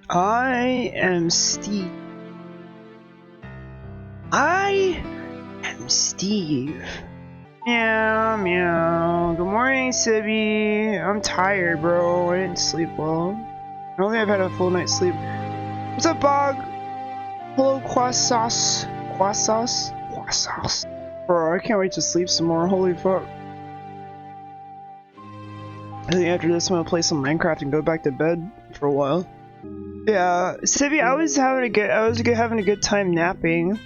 I am Steve. I am Steve. Meow, meow. Good morning, Sibby. I'm tired, bro. I didn't sleep well. I don't think I've had a full night's sleep. What's up, Bog? Hello, Quassos. Quassos? Quassos. Bro, I can't wait to sleep some more. Holy fuck. I think after this, I'm gonna play some Minecraft and go back to bed for a while. Yeah, Sibby, I was having a good time napping.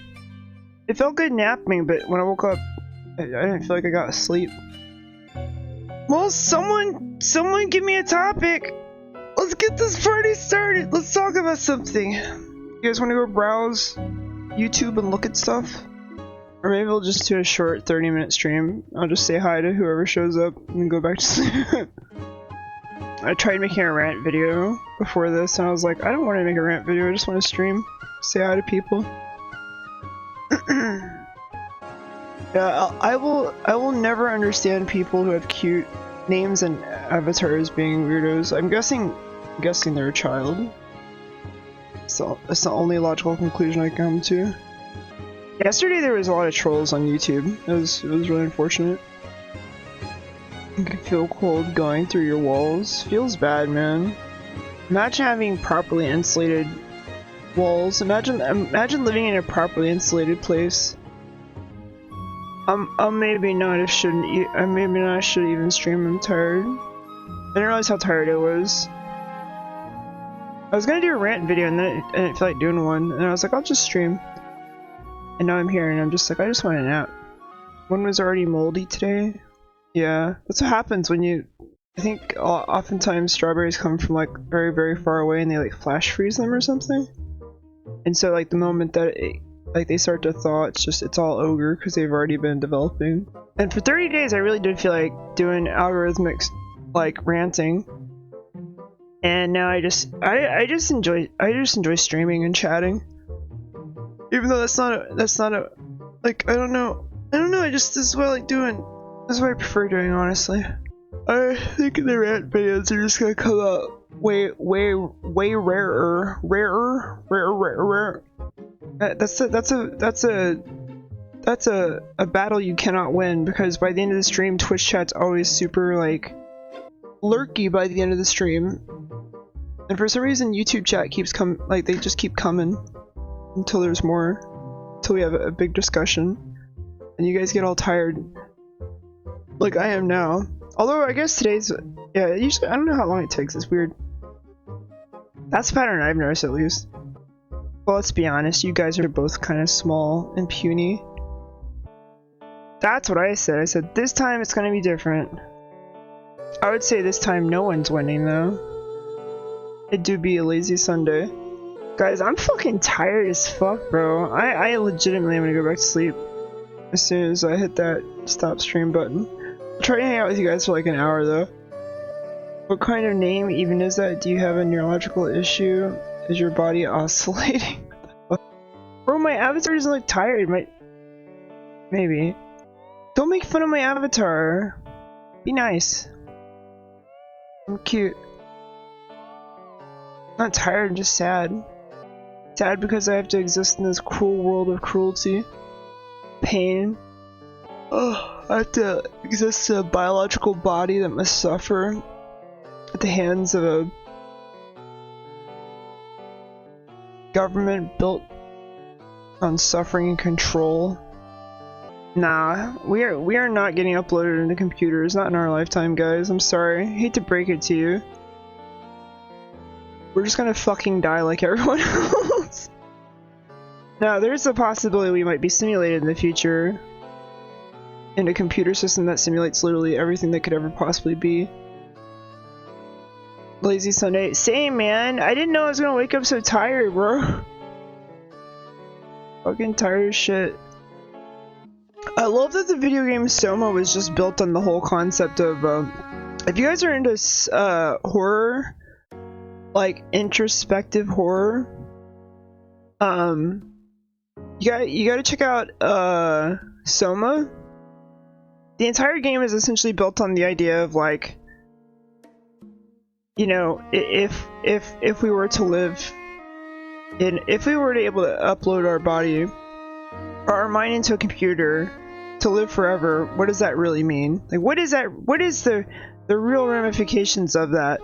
It felt good napping, but when I woke up, I didn't feel like I got asleep. Well, someone give me a topic. Let's get this party started. Let's talk about something. You guys want to go browse YouTube and look at stuff? Or maybe we'll just do a short 30-minute stream. I'll just say hi to whoever shows up and then go back to sleep. I tried making a rant video before this and I was like, I don't want to make a rant video, I just want to stream. Say hi to people. Yeah, I will never understand people who have cute names and avatars being weirdos. I'm guessing they're a child. So that's the only logical conclusion I come to. Yesterday there was a lot of trolls on YouTube. It was really unfortunate. You can feel cold going through your walls. Feels bad, man. Imagine having properly insulated walls. Imagine living in a properly insulated place. Maybe not. Maybe not. I should even stream. I'm tired. I didn't realize how tired I was. I was gonna do a rant video and then I didn't feel like doing one, and I was like, I'll just stream. And now I'm here and I'm just like, I just want a nap. One was already moldy today. Yeah, that's what happens when you. I think oftentimes strawberries come from like very, very far away and they like flash freeze them or something. And so like the moment that they start to thaw, it's all ogre because they've already been developing. And for 30 days I really did feel like doing algorithmic like ranting. And now I just enjoy streaming and chatting. Even though that's not a like I don't know, this is what I like doing. This is what I prefer doing, honestly. I think the rant videos are just gonna come out way rarer. That's a battle you cannot win, because by the end of the stream, Twitch chat's always super like lurky by the end of the stream, and for some reason YouTube chat keeps they just keep coming until there's more, until we have a big discussion, and you guys get all tired. Like I am now. Although I guess today's, yeah, usually, I don't know how long it takes, it's weird. That's a pattern I've noticed at least. Well, let's be honest, you guys are both kind of small and puny. That's what I said. I said, this time it's gonna be different. I would say this time no one's winning though. It do be a lazy Sunday. Guys, I'm fucking tired as fuck, bro. I legitimately am gonna go back to sleep as soon as I hit that stop stream button. I'll try to hang out with you guys for like an hour though. What kind of name even is that? Do you have a neurological issue? Is your body oscillating? Bro, my avatar doesn't look tired. Maybe. Don't make fun of my avatar. Be nice. I'm cute. I'm not tired, I'm just sad. Sad because I have to exist in this cruel world of cruelty. Pain. Oh, I have to exist in a biological body that must suffer at the hands of a government built on suffering and control. Nah, we are not getting uploaded into computers, not in our lifetime, guys. I'm sorry. I hate to break it to you. We're just gonna fucking die like everyone else. Now, there's a possibility we might be simulated in the future in a computer system that simulates literally everything that could ever possibly be. Lazy Sunday. Same, man. I didn't know I was gonna wake up so tired, bro. Fucking tired as shit. I love that the video game Soma was just built on the whole concept of, if you guys are into horror, like introspective horror, you gotta check out Soma. The entire game is essentially built on the idea of like you know, if we were to live in, if we were to able to upload our body or our mind into a computer to live forever, what does that really mean? Like, what is that? What is the real ramifications of that?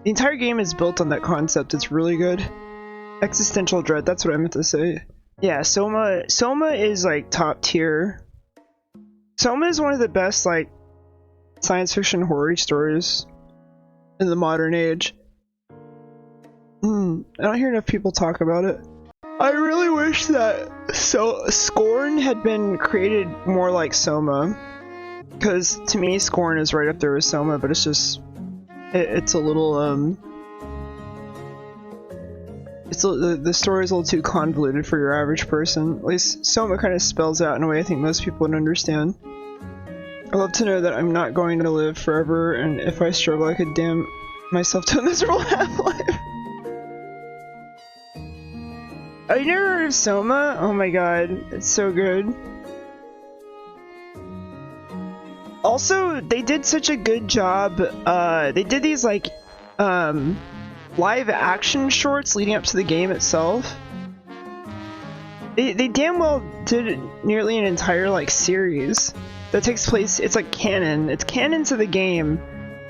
The entire game is built on that concept. It's really good. Existential dread. That's what I meant to say. Yeah, Soma is like top tier. Soma is one of the best like science fiction horror stories in the modern age. I don't hear enough people talk about it. I really wish that Scorn had been created more like Soma, because to me Scorn is right up there with Soma, but it's just it's a little the story is a little too convoluted for your average person. At least Soma kind of spells out in a way I think most people would understand. I love to know that I'm not going to live forever, and if I struggle I could damn myself to a miserable half-life. Oh, you never heard of Soma? Oh my god, it's so good. Also, they did such a good job. They did these like live action shorts leading up to the game itself. They damn well did nearly an entire like series that takes place. It's like canon. It's canon to the game.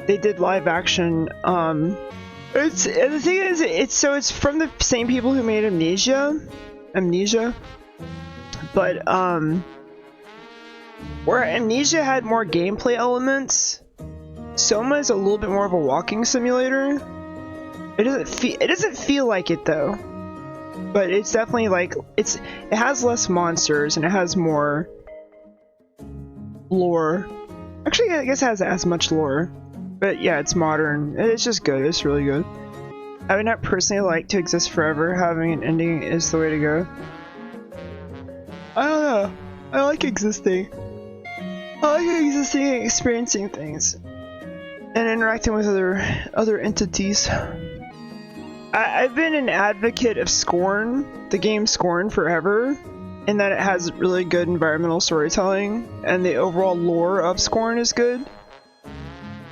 They did live action. It's the thing is, it's from the same people who made Amnesia, but where Amnesia had more gameplay elements, Soma is a little bit more of a walking simulator. It doesn't feel like it though, but it's definitely like it has less monsters and it has more lore. Actually, I guess it has as much lore. But yeah, it's modern. It's just good. It's really good. I would not personally like to exist forever. Having an ending is the way to go. I don't know. I like existing. I like existing and experiencing things. And interacting with other entities. I've been an advocate of Scorn, the game Scorn, forever. In that it has really good environmental storytelling. And the overall lore of Scorn is good.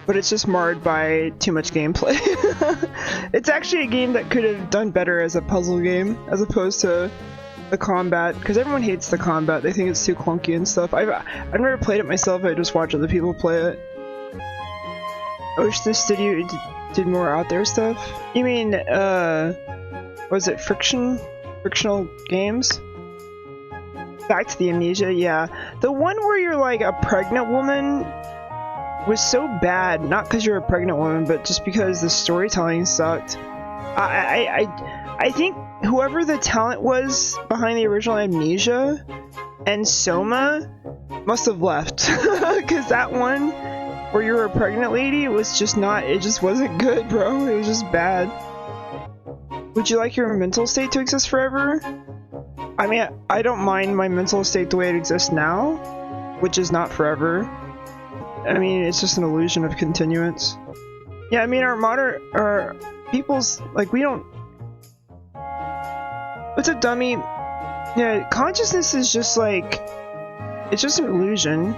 But it's just marred by too much gameplay. It's actually a game that could have done better as a puzzle game, as opposed to the combat, because everyone hates the combat. They think it's too clunky and stuff. I've never played it myself. I just watch other people play it. I wish this studio did more out there stuff. You mean, was it frictional games? Back to the Amnesia, yeah. The one where you're like a pregnant woman was so bad, not because you're a pregnant woman, but just because the storytelling sucked. I think whoever the talent was behind the original Amnesia and Soma must have left, because that one where you were a pregnant lady was just not, it just wasn't good, bro. It was just bad. Would you like your mental state to exist forever? I mean, I don't mind my mental state the way it exists now, which is not forever. I mean, it's just an illusion of continuance. Yeah, I mean, our people's, like, we don't... What's a dummy? Yeah, consciousness is just like... It's just an illusion.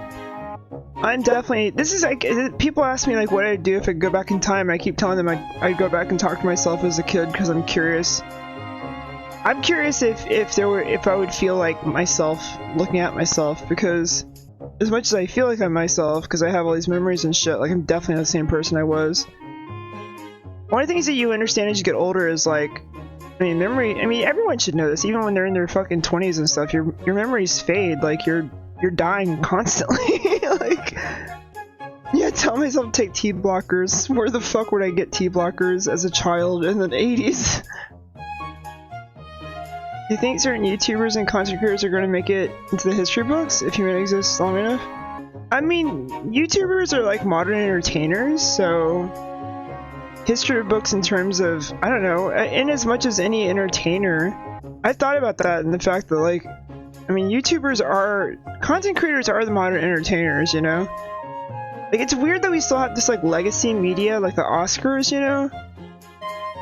I'm definitely... This is like... People ask me, like, what I'd do if I could go back in time. I keep telling them I'd go back and talk to myself as a kid, because I'm curious. I'm curious if I would feel like myself, looking at myself, because... As much as I feel like I'm myself, because I have all these memories and shit, like I'm definitely not the same person I was. One of the things that you understand as you get older is like, I mean, everyone should know this, even when they're in their fucking 20s and stuff, your memories fade, like you're dying constantly. Like, yeah, tell myself to take T blockers. Where the fuck would I get T blockers as a child in the 80s? Do you think certain YouTubers and content creators are going to make it into the history books if human exists long enough? I mean, YouTubers are like modern entertainers, so history books in terms of, I don't know, in as much as any entertainer. I thought about that and the fact that, like, I mean, content creators are the modern entertainers, you know? Like, it's weird that we still have this, like, legacy media, like the Oscars, you know?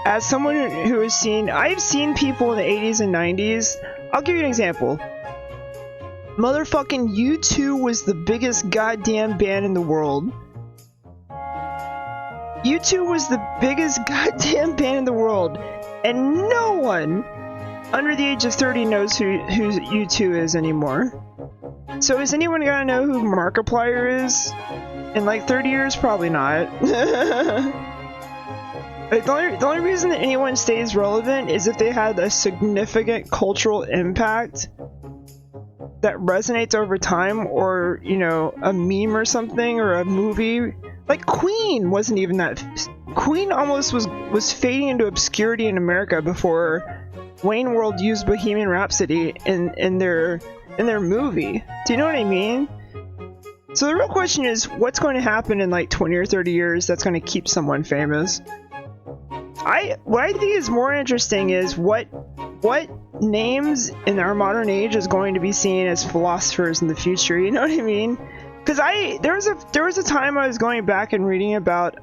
As someone who has seen, I've seen people in the 80s and 90s. I'll give you an example. Motherfucking U2 was the biggest goddamn band in the world. U2 was the biggest goddamn band in the world, and no one under the age of 30 knows who U2 is anymore. So is anyone gonna know who Markiplier is in like 30 years? Probably not. Like, the only reason that anyone stays relevant is if they had a significant cultural impact that resonates over time, or, you know, a meme or something, or a movie. Like Queen wasn't even that. Queen almost was fading into obscurity in America before Wayne World used Bohemian Rhapsody in their movie. Do you know what I mean? So the real question is, what's going to happen in like 20 or 30 years that's going to keep someone famous? What I think is more interesting is what names in our modern age is going to be seen as philosophers in the future. You know what I mean? Because there was a time I was going back and reading about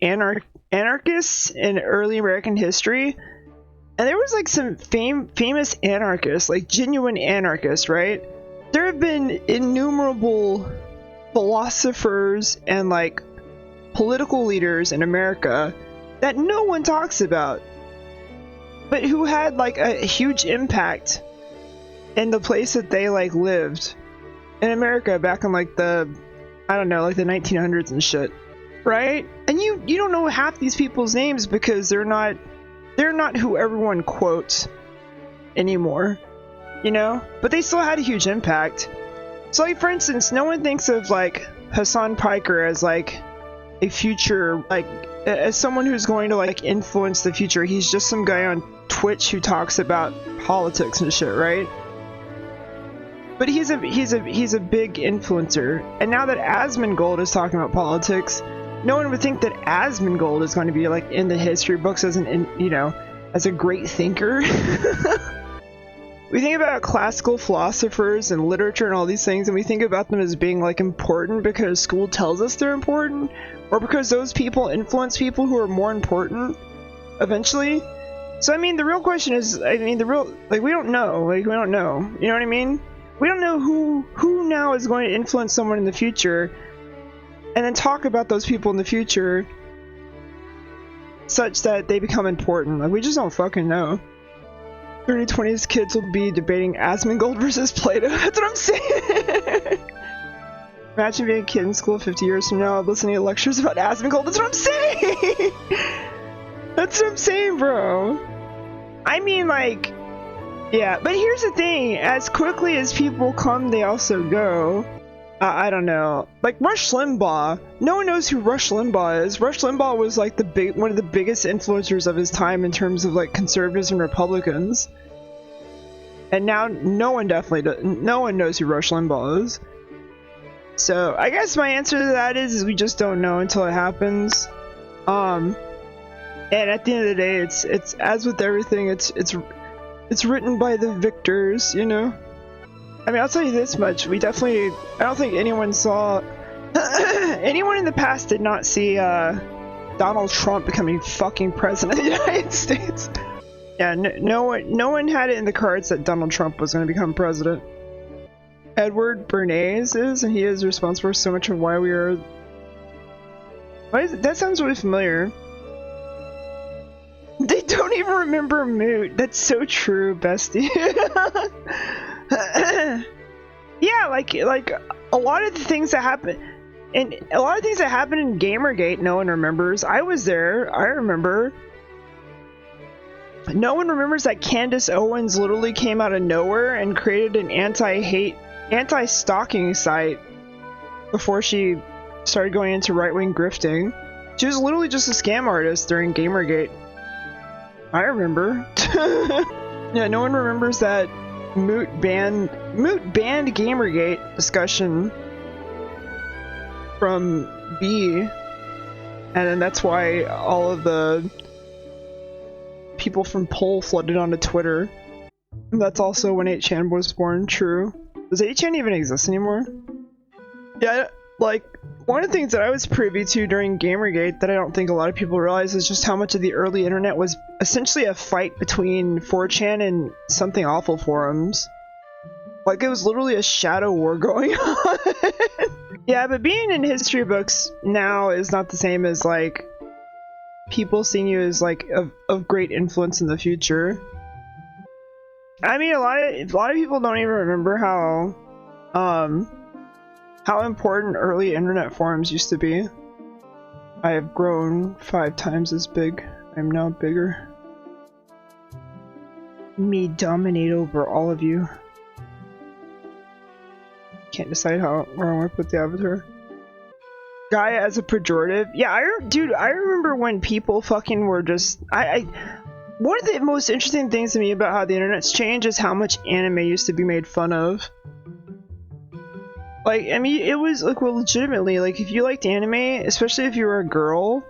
anarchists in early American history, and there was like some famous anarchists, like genuine anarchists, right? There have been innumerable philosophers and like political leaders in America that no one talks about, but who had like a huge impact in the place that they like lived in America back in like the, I don't know, like the 1900s and shit, right? And you don't know half these people's names because they're not who everyone quotes anymore, you know? But they still had a huge impact. So like, for instance, no one thinks of like Hassan Piker as like a future, like as someone who's going to like influence the future. He's just some guy on Twitch who talks about politics and shit, right? But he's a big influencer. And now that Asmongold is talking about politics, no one would think that Asmongold is going to be like in the history books as as a great thinker. We think about classical philosophers and literature and all these things, and we think about them as being like important because school tells us they're important, or because those people influence people who are more important eventually. So I mean, the real question is, we don't know. You know what I mean? We don't know who now is going to influence someone in the future, and then talk about those people in the future such that they become important. Like, we just don't fucking know. 3020s kids will be debating Asmongold versus Plato. That's what I'm saying. Imagine being a kid in school 50 years from now listening to lectures about Asmongold. That's what I'm saying. That's what I'm saying, bro. I mean, like, yeah. But here's the thing: as quickly as people come, they also go. I don't know. Like Rush Limbaugh. No one knows who Rush Limbaugh is. Rush Limbaugh was like one of the biggest influencers of his time in terms of like conservatives and Republicans. And now no one knows who Rush Limbaugh is. So I guess my answer to that is we just don't know until it happens. And at the end of the day, it's as with everything, it's written by the victors, you know. I mean, I'll tell you this much: I don't think anyone saw, anyone in the past did not see Donald Trump becoming fucking president of the United States. Yeah, no one had it in the cards that Donald Trump was going to become president. Edward Bernays is, and he is responsible for so much of why we are. That sounds really familiar. They don't even remember Moot. That's so true, bestie. Yeah, like a lot of the things that happen, and a lot of things that happened in Gamergate, no one remembers. I was there. I remember. No one remembers that Candace Owens literally came out of nowhere and created an anti-stalking site before she started going into right-wing grifting. She was literally just a scam artist during Gamergate. I remember. Yeah, no one remembers that Moot banned Gamergate discussion from B, and then that's why all of the people from Poll flooded onto Twitter. And that's also when 8chan was born. True. Does 8chan even exist anymore? Yeah, like, one of the things that I was privy to during Gamergate that I don't think a lot of people realize is just how much of the early internet was essentially a fight between 4chan and Something Awful forums. Like, it was literally a shadow war going on. Yeah, but being in history books now is not the same as like people seeing you as like of great influence in the future. I mean, a lot of people don't even remember how important early internet forums used to be. I have grown 5 times as big. I'm now bigger. Me dominate over all of you. Can't decide where I want to put the avatar. Guy as a pejorative? Yeah, dude, I remember when people fucking were just... One of the most interesting things to me about how the internet's changed is how much anime used to be made fun of. Like, I mean, it was, like, well, legitimately, like, if you liked anime, especially if you were a girl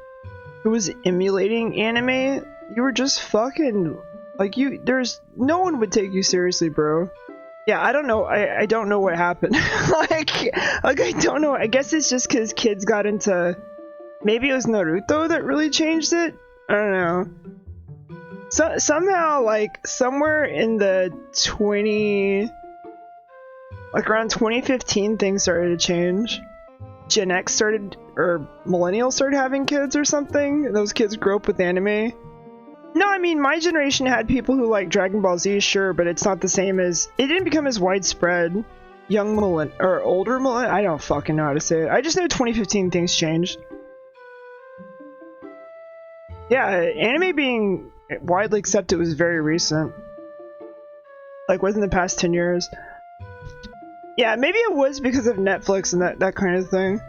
who was emulating anime, you were just fucking... Like, no one would take you seriously, bro. Yeah, I don't know. I don't know what happened. like I don't know. I guess it's just because kids got into... Maybe it was Naruto that really changed it? I don't know. So, somehow, like, somewhere in the around 2015, things started to change. Gen X started, or millennials started having kids or something. Those kids grew up with anime. No, I mean, my generation had people who like Dragon Ball Z, sure, but it's not the same as... It didn't become as widespread. Older millennial? I don't fucking know how to say it. I just know 2015 things changed. Yeah, anime being widely accepted was very recent. Like, within the past 10 years. Yeah, maybe it was because of Netflix and that kind of thing.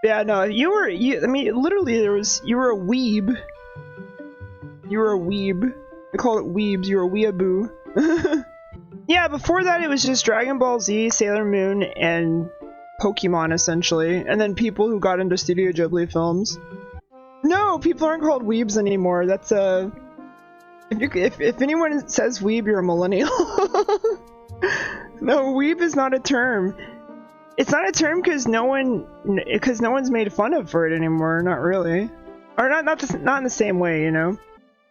Yeah, no, I mean, literally, you were a weeb. You were a weeb. I call it weebs. You were a weeaboo. Yeah, before that it was just Dragon Ball Z, Sailor Moon, and Pokemon, essentially. And then people who got into Studio Ghibli films. No, people aren't called weebs anymore. That's a... If anyone says weeb, you're a millennial. No, weeb is not a term. It's not a term because no one's made fun of for it anymore. Not really. Or not in the same way, you know?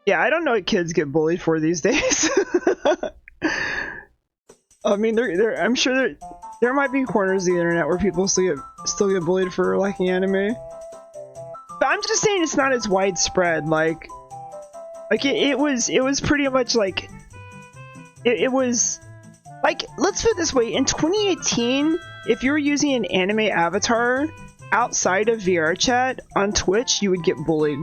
Yeah, I don't know what kids get bullied for these days. I mean, I'm sure there might be corners of the internet where people still get bullied for liking anime. But I'm just saying it's not as widespread. Like it was pretty much like it was like, let's put it this way: in 2018, if you were using an anime avatar outside of VR chat on Twitch, you would get bullied.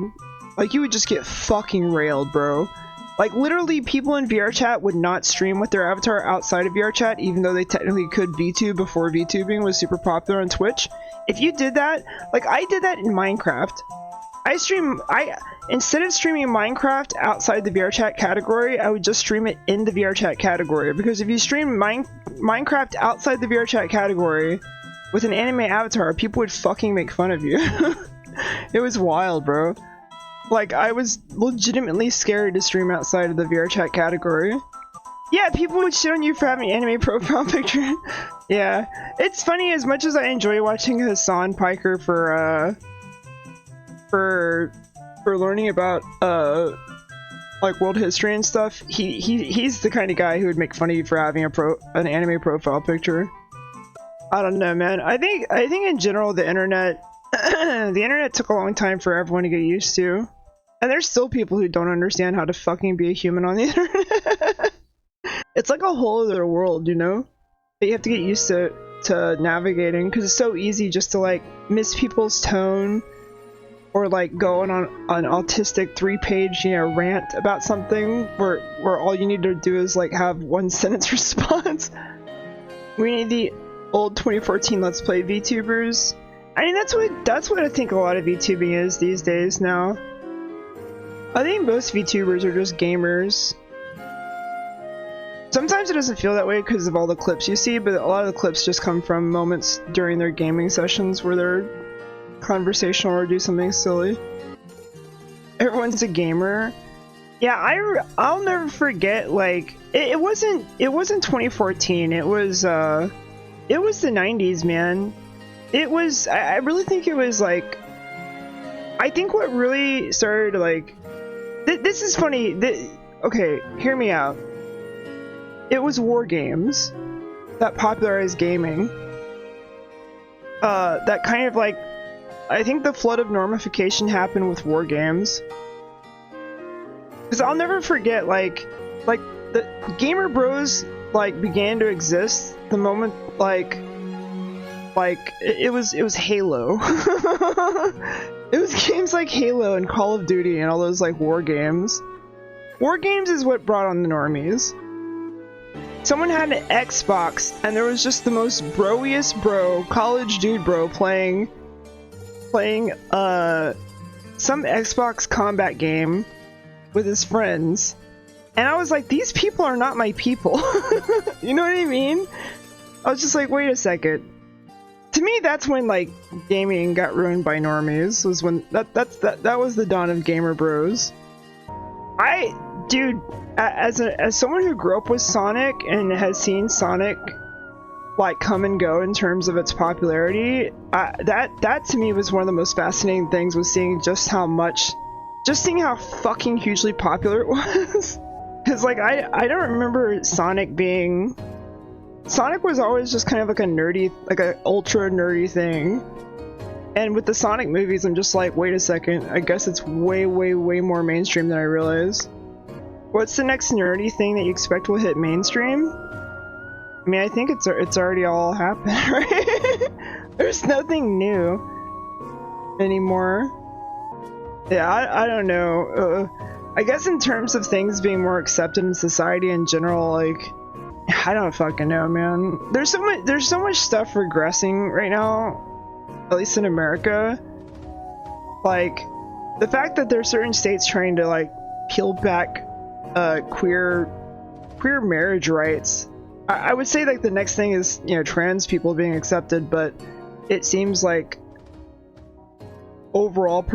Like, you would just get fucking railed, bro. Like, literally, people in VR chat would not stream with their avatar outside of VR chat, even though they technically could VTube before VTubing was super popular on Twitch. If you did that, like, I did that in Minecraft. Instead of streaming Minecraft outside the VR chat category, I would just stream it in the VR chat category. Because if you stream Minecraft outside the VR chat category with an anime avatar, people would fucking make fun of you. It was wild, bro. Like, I was legitimately scared to stream outside of the VR chat category. Yeah, people would shit on you for having an anime profile picture. Yeah. It's funny, as much as I enjoy watching Hassan Piker for learning about, like, world history and stuff, he's the kind of guy who would make fun of you for having an anime profile picture. I don't know, man. I think in general, the internet took a long time for everyone to get used to. And there's still people who don't understand how to fucking be a human on the internet. It's like a whole other world, you know? That you have to get used to navigating, because it's so easy just to, like, miss people's tone, or, like, go on an autistic 3-page, you know, rant about something where all you need to do is, like, have 1-sentence response. We need the old 2014 Let's Play VTubers. I mean, that's what I think a lot of VTubing is these days now. I think most VTubers are just gamers. Sometimes it doesn't feel that way because of all the clips you see, but a lot of the clips just come from moments during their gaming sessions where they're conversational or do something silly. Everyone's a gamer. Yeah, I'll never forget, like, it wasn't 2014, it was the 90s, man. It was, I really think it was, like, I think what really started, like, this is funny, okay, hear me out. It was war games that popularized gaming. that kind of like, I think the flood of normification happened with war games. Because I'll never forget, like the Gamer Bros like began to exist the moment like it was Halo. It was games like Halo and Call of Duty and all those like war games. War games is what brought on the normies. Someone had an Xbox and there was just the most broiest bro, college dude bro playing some Xbox combat game with his friends. And I was like, these people are not my people. You know what I mean? I was just like, wait a second. To me, that's when like gaming got ruined by normies. Was when that was the dawn of Gamer Bros. Dude, as someone who grew up with Sonic and has seen Sonic like come and go in terms of its popularity, that to me was one of the most fascinating things, was seeing seeing how fucking hugely popular it was. Because like I don't remember Sonic was always just kind of like a nerdy, like a ultra nerdy thing. And with the Sonic movies, I'm just like, wait a second, I guess it's way more mainstream than I realized. What's the next nerdy thing that you expect will hit mainstream? I mean, I think it's already all happened, right? There's nothing new anymore. Yeah, I don't know. I guess in terms of things being more accepted in society in general, like, I don't fucking know, man. There's so much stuff regressing right now, at least in America. Like, the fact that there's certain states trying to like peel back queer marriage rights. I would say like the next thing is, you know, trans people being accepted, but it seems like overall the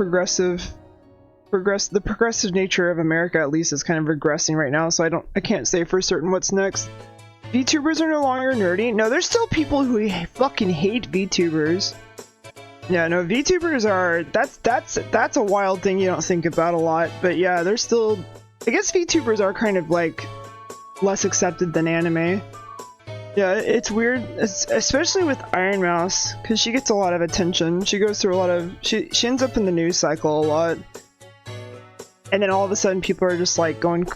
progressive nature of America at least is kind of regressing right now, so I can't say for certain what's next. VTubers are no longer nerdy. No, there's still people who fucking hate VTubers. Yeah, no, VTubers are, that's a wild thing you don't think about a lot, but yeah, there's still, I guess VTubers are kind of like less accepted than anime. Yeah, it's weird, especially with Iron Mouse, because she gets a lot of attention. She goes through a lot of, she ends up in the news cycle a lot. And then all of a sudden people are just like going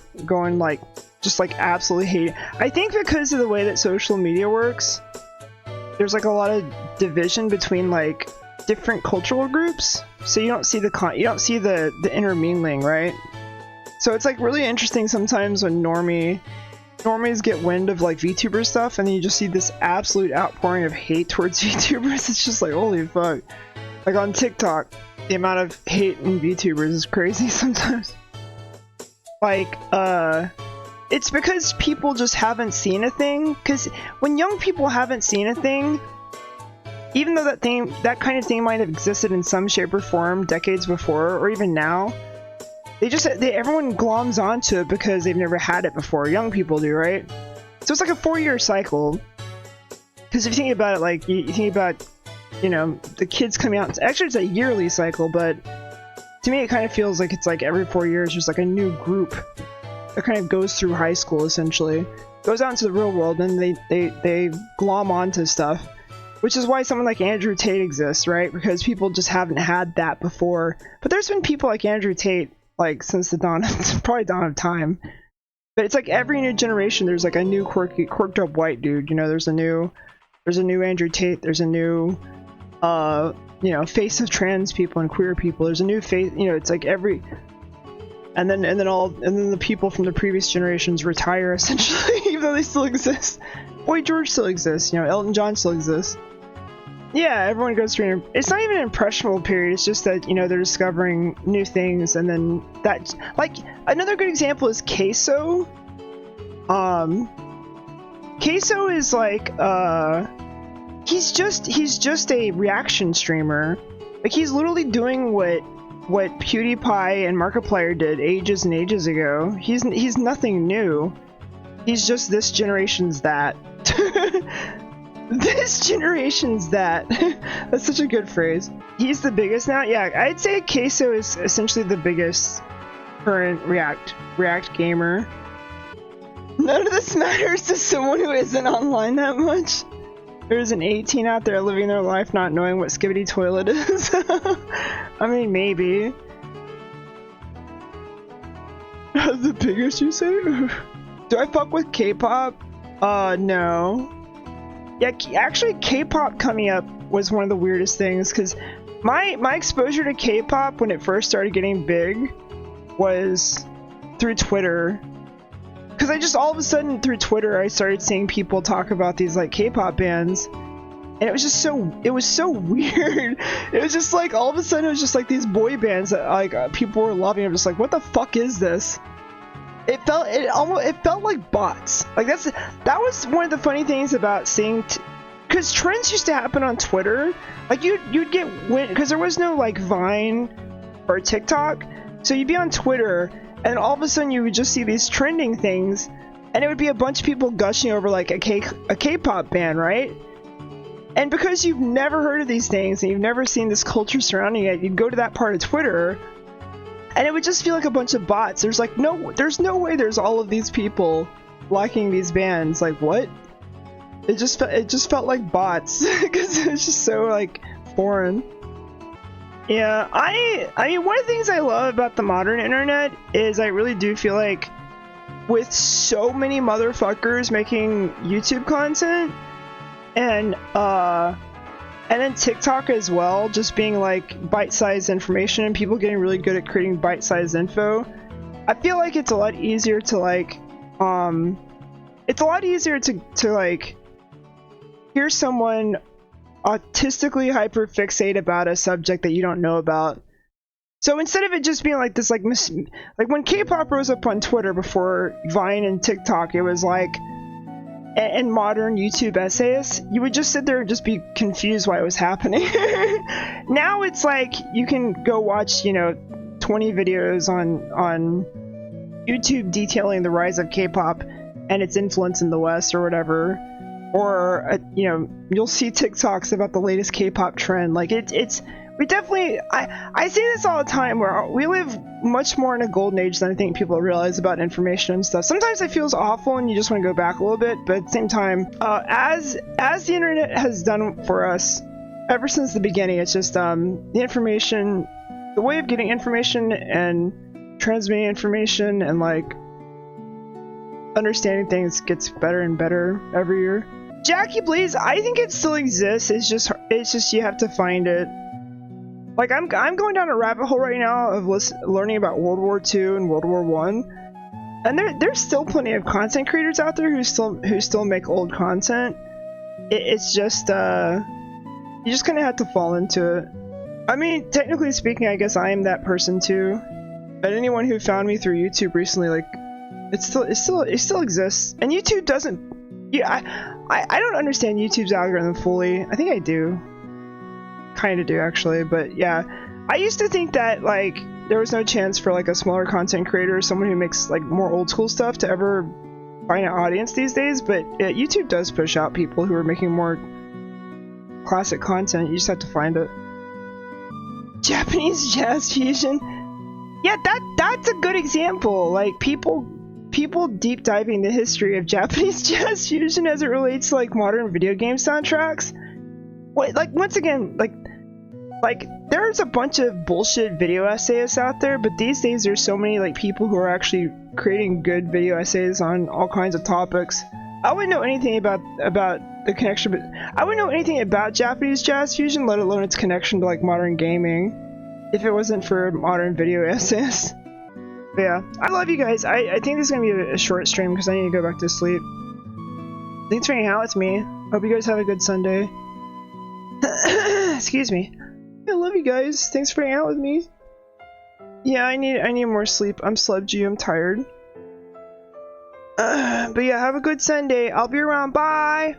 like, just like absolutely hate it. I think because of the way that social media works, there's like a lot of division between like different cultural groups. So you don't see the intermingling, right? So it's like really interesting sometimes when normies get wind of like VTuber stuff, and then you just see this absolute outpouring of hate towards VTubers. It's just like, holy fuck. Like on TikTok, the amount of hate in VTubers is crazy sometimes. Like, it's because people just haven't seen a thing. Because when young people haven't seen a thing, even though that kind of thing might have existed in some shape or form decades before, or even now, everyone gloms onto it because they've never had it before. Young people do, right? So it's like a 4-year cycle. Because if you think about it, like, you think about, you know, the kids coming out, actually it's a yearly cycle, but to me it kind of feels like it's like every 4 years there's like a new group that kind of goes through high school, essentially. Goes out into the real world, and they glom onto stuff. Which is why someone like Andrew Tate exists, right? Because people just haven't had that before. But there's been people like Andrew Tate, like, since the dawn of time. But it's like every new generation there's like a new quirked up white dude, you know, there's a new Andrew Tate, there's a new you know, face of trans people and queer people, there's a new face, you know, it's like every, and then the people from the previous generations retire essentially, even though they still exist. Boy George still exists, you know, Elton John still exists. Yeah, everyone goes through it's not even an impressionable period, it's just that, you know, they're discovering new things, and then that, like, another good example is Queso. Queso is like, he's just a reaction streamer. Like, he's literally doing what PewDiePie and Markiplier did ages and ages ago. He's nothing new. He's just this generation's that. This generation's that. That's such a good phrase. He's the biggest now? Yeah, I'd say Queso is essentially the biggest current React gamer. None of this matters to someone who isn't online that much. There's an 18 out there living their life not knowing what Skibbity Toilet is. I mean, maybe. The biggest you say? Do I fuck with K-pop? No. Yeah, actually K-pop coming up was one of the weirdest things, because my exposure to K-pop when it first started getting big was through Twitter. Because I just all of a sudden through Twitter I started seeing people talk about these like K-pop bands, and it was so weird. It was just like all of a sudden it was just like these boy bands that like people were loving. I'm just like, what the fuck is this? It felt like bots. Like that was one of the funny things about seeing, because trends used to happen on Twitter. Like you'd get because there was no like Vine or TikTok, so you'd be on Twitter and all of a sudden you would just see these trending things, and it would be a bunch of people gushing over like a K-pop band, right? And because you've never heard of these things and you've never seen this culture surrounding it, you'd go to that part of Twitter and it would just feel like a bunch of bots. There's no way there's all of these people liking these bands. Like, what? It just felt like bots because it's just so like foreign. Yeah, I mean, one of the things I love about the modern internet is I really do feel like with so many motherfuckers making YouTube content and then TikTok as well, just being like bite-sized information and people getting really good at creating bite-sized info. I feel like it's a lot easier to like hear someone autistically hyperfixate about a subject that you don't know about. So instead of it just being like this like when K-pop rose up on Twitter before Vine and TikTok, it was like and modern YouTube essayists, you would just sit there and just be confused why it was happening. Now it's like you can go watch, 20 videos on YouTube detailing the rise of K-pop and its influence in the West or whatever, or you'll see TikToks about the latest K-pop trend. Like we definitely, I say this all the time, where we live much more in a golden age than I think people realize about information and stuff. Sometimes it feels awful and you just want to go back a little bit, but at the same time, as the internet has done for us ever since the beginning, it's just the information, the way of getting information and transmitting information and like understanding things gets better and better every year. Jackie Blaze, I think it still exists. It's just you have to find it. Like I'm going down a rabbit hole right now of learning about World War II and World War I, and there's still plenty of content creators out there who still make old content. It's just you just kind of have to fall into it. I mean, technically speaking, I guess I am that person too. But anyone who found me through YouTube recently, like it still exists, and YouTube doesn't. Yeah, I don't understand YouTube's algorithm fully. I think I do. Kind of do actually, but yeah, I used to think that like there was no chance for like a smaller content creator, someone who makes like more old school stuff, to ever find an audience these days, but YouTube does push out people who are making more classic content. You just have to find it. Japanese jazz fusion, yeah, that's a good example. Like people deep diving the history of Japanese jazz fusion as it relates to like modern video game soundtracks. What, like, once again, like there's a bunch of bullshit video essayists out there, but these days there's so many like people who are actually creating good video essays on all kinds of topics. I wouldn't know anything about the connection, but I wouldn't know anything about Japanese jazz fusion, let alone its connection to like modern gaming, if it wasn't for modern video essayists. But yeah, I love you guys. I think this is gonna be a short stream because I need to go back to sleep. Thanks for hanging out with me. Hope you guys have a good Sunday. Excuse me. I love you guys. Thanks for hanging out with me. Yeah, I need more sleep. I'm sludgy. I'm tired. But yeah, have a good Sunday. I'll be around. Bye.